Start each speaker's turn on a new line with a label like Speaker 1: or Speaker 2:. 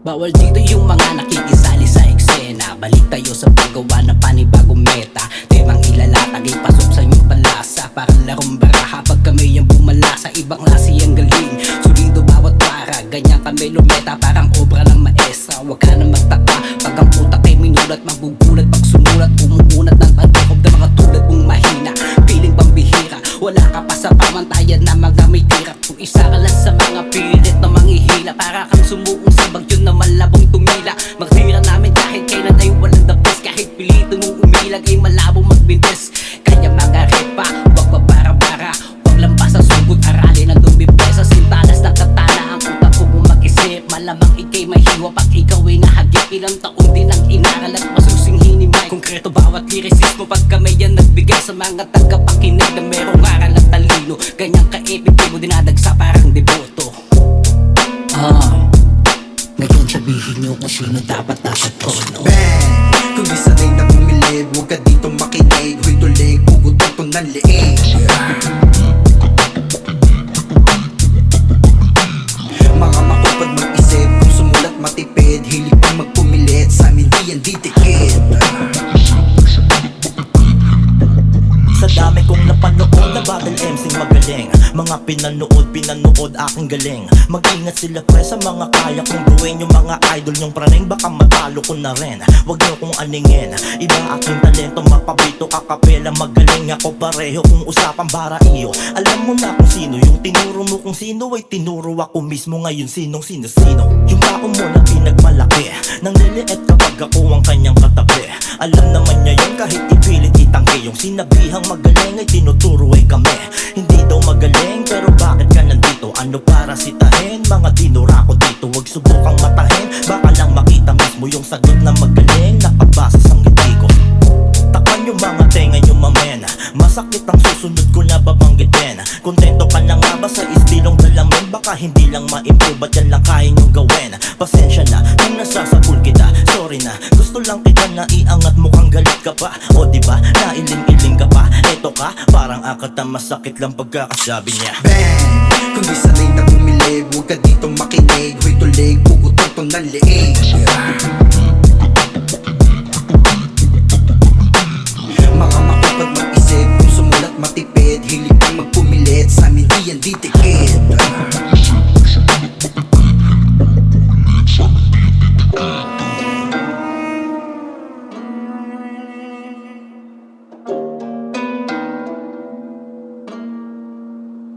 Speaker 1: Bawal dito yung mga nakikisali sa eksena. Balik tayo sa paggawa ng panibagong meta. Temang ilalatag ipasok sa inyong palasa. Parang larong baraha pag kami yung bumala. Sa ibang lasi ang galing, sulido bawat para. Ganyan kami lumeta, parang obra ng maestra. Huwag ka na magtaka pag ang utak ay minulat. Magugulat pag sumulat, umuunat ng pagkakob ng mga tulad mong mahina. Piling pambihira, wala ka pa sa pamantayan na mga may tira. Kung isa ka lang sa mga pilit na manghihila, para kang sumuong sa bagyo na malabong tumila. Magtira namin kahit kailan ay walang dapis. Kahit pilito mong umilag ay malabo magbintis. Kaya magarepa, wag pa para-para. Wag lang pa sa sugod, aralin ang dumibes. Sa sintanas ng katana ang utak ko kung mag-isip. Malamang ikay mahiwa pag ikaw ay nahagip. Ilang taon din ang inaral at masusing hinimay. Konkreto bawat lirisis mo pag kami yan nagbigay sa mga tagapakinig na merong aral at talino. Ganyang ka-epektibo dinadagsa parang deboto. Ngayon sabihin nyo kung sino dapat nasa tono.
Speaker 2: Bang! Kung di sanay na bumilib, huwag ka dito makinig. Huy tulig, pugutan to ng liig. Mga makupad mag-isip, kung sumulat matipid. Hilig pang magpumilit, sa amin di yan ditikit.
Speaker 3: Sa dami kong napanood na battle MC'ng magaling. Mga pinanood aking galing. Mag-ingat sila pre sa mga kaya kong gawin. Yung mga idol nyong praning baka matalo ko na rin. Huwag nyo kong aningin, iba aking talento. Mapabito akapela, magaling ako pareho. Kung usapang bara iyo, alam mo na kung sino. Yung tinuro mo kung sino ay tinuro ako mismo. Ngayon sinong sino-sino. Yung tako mo na pinagmalaki, nang liliit kapag ako ang kanyang katabi. Alam naman niya yun kahit ipilit itanggi. Yung sinabihang magaling ay tinuturo ay kami. Hindi daw magaling pero bakit ka nandito? Ano para sitahin? Mga dinura ko dito. Huwag subukang matahin, baka lang makita mismo yung sagot na magaling. Nakabasa sa ngiti ko. Takpan yung mga tenga yung mamen. Masakit ang susunod ko na babanggitin. Kontento ka na nga ba sa istilong dalamin? Baka hindi lang ma-improve at yan lang kaya nyong gawin. Pasensya na kung nasasabul kita, sorry na. Gusto lang kita na iangat, mukhang galit ka pa. O diba, nailing-iling ka pa. Eto ka, parang akat na masakit lang pagkakasabi niya.
Speaker 2: Bang! Kung di sanay na bumilib, huwag ka dito makinig. Huy tulig, pugutan to ng liig. Mga makupad mag-isip, kung sumulat matipid. Hilig pang magpumilit, sa amin di yan ditikit.